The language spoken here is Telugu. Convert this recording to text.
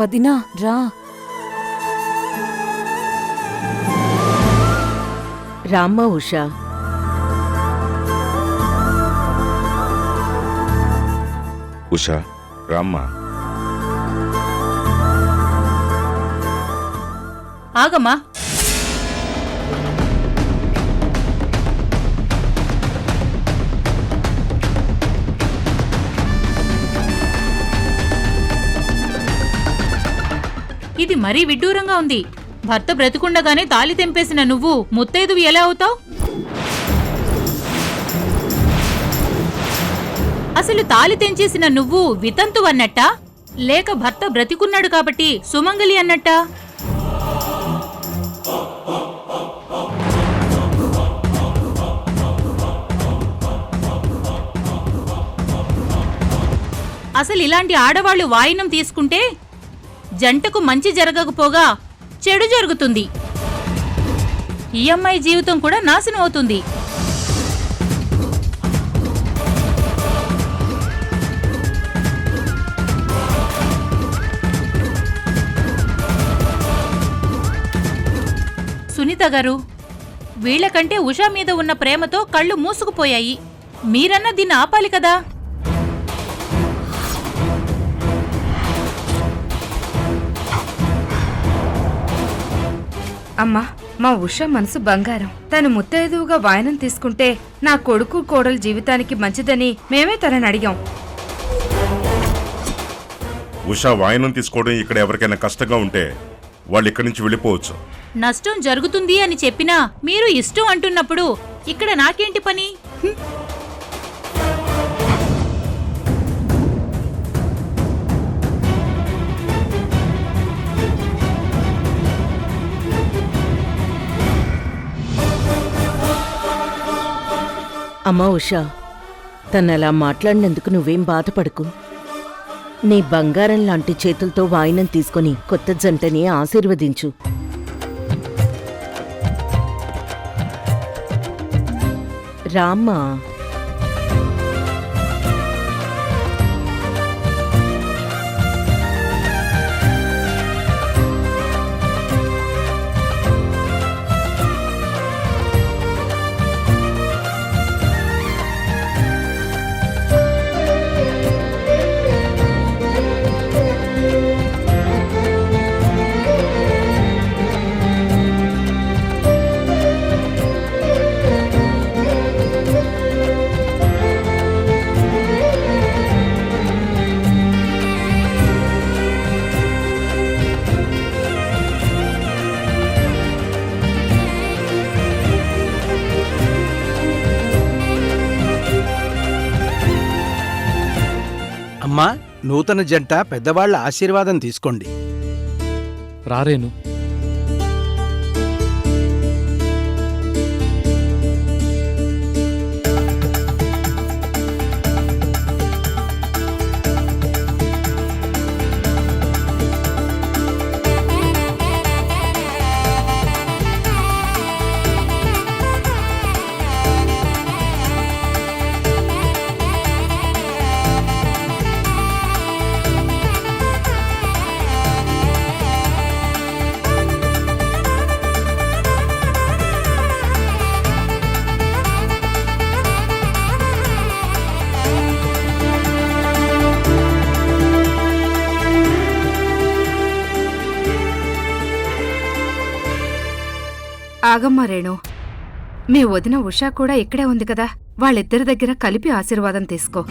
వదినా రా. రామ్మ ఉషా. ఉషా రామ్మా. ఆగమ్మా. ఇది మరీ విడ్డూరంగా ఉంది. భర్త బ్రతికుండగానే తాళి తెంపేసిన నువ్వు ముత్తైదువి ఎలా అవుతావు? అసలు తాళి తెంచేసిన నువ్వు వితంతు అన్నట్టా, లేక భర్త బ్రతికున్నాడు కాబట్టి సుమంగలి అన్నట్టా? అసలు ఇలాంటి ఆడవాళ్లు వాయినం తీసుకుంటే జంటకు మంచి జరగకపోగా చెడు జరుగుతుంది. ఈ అమ్మాయి జీవితం కూడా నాశనం అవుతుంది. సునీత గారు, వీళ్లకంటే ఉషా మీద ఉన్న ప్రేమతో కళ్ళు మూసుకుపోయాయి. మీరన్నా దీన్ని ఆపాలి కదా. అమ్మా, మా ఉష మనసు బంగారం. తను ముత్తైదువుగా వాయనం తీసుకుంటే నా కొడుకు కోడలు జీవితానికి మంచిదని మేమే తనని అడిగాం. ఉషా వాయనం తీసుకోవడం ఇక్కడ ఎవరికైనా కష్టంగా ఉంటే వాళ్ళు ఇక్కడి నుంచి వెళ్ళిపోవచ్చు. నష్టం జరుగుతుంది అని చెప్పినా మీరు ఇష్టం అంటున్నప్పుడు ఇక్కడ నాకేంటి పని? అమ్మా ఉషా, తనలా మాట్లాడినందుకు నువ్వేం బాధపడకు. నీ బంగారం లాంటి చేతులతో వాయినం తీసుకుని కొత్త జంటని ఆశీర్వదించు. రామ్మా. అమ్మా, నూతన జంట పెద్దవాళ్ల ఆశీర్వాదం తీసుకోండి. రారేను. ఆగమ్మా రేణు, మీ వదిన ఉషా కూడా ఇక్కడే ఉంది కదా, వాళ్ళిద్దరి దగ్గర కలిపి ఆశీర్వాదం తీసుకో.